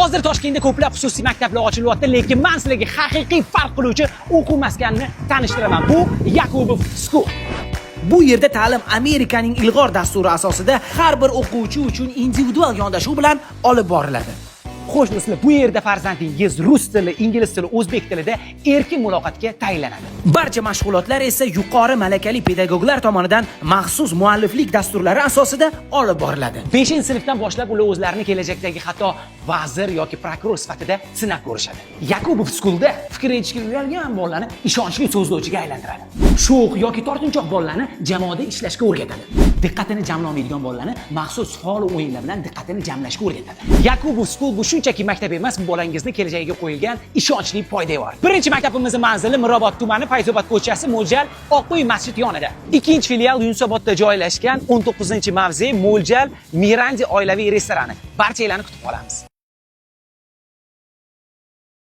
Hozir Toshkentda ko'plab xususiy maktablar ochilyapti, lekin men sizlarga haqiqiy farq qiluvchi o'quv maskanini tanishtiraman. Bu Yakubov School. Bu yerda ta'lim Amerikaning ilg'or dasturi asosida har bir o'quvchi uchun individual yondashuv bilan olib boriladi. Xo'sh do'stlar, bu yerda farzandingiz rus tili, ingliz tili, o'zbek tilida erkin muloqotga tayinlanadi. Barcha mashg'ulotlar esa yuqori malakali pedagoglar tomonidan maxsus mualliflik dasturlari asosida olib boriladi. 5-sinfdan boshlab ular o'zlarini kelajakdagi hatto vazir yoki prokuror sifatida sinab ko'rishadi. Yakubov Schoolda fikr aytishga uyalgan bolalarni ishonchli so'zlovchiga aylantiradi. Sho'x yoki tortinchoq bolalarni jamoada ishlashga o'rgatadi. Diqqatini jamlamaydigan bolalarni maxsus faol o'yinlar bilan diqqatini jamlashga o'rgatadi. Yakubov School bu shunchaki maktab emas, bu bolangizni kelajagiga qo'yilgan ishonchli poydevor. Birinchi maktabimizning manzili Mirobod tumani, Fayzobod ko'chasi, Mo'ljal Oq uy masjid yonida. Ikkinchi filial Yunusobodda joylashgan 19-mavze Mo'ljal Mirandi oilaviy restorani. Barchalarni kutib qolamiz.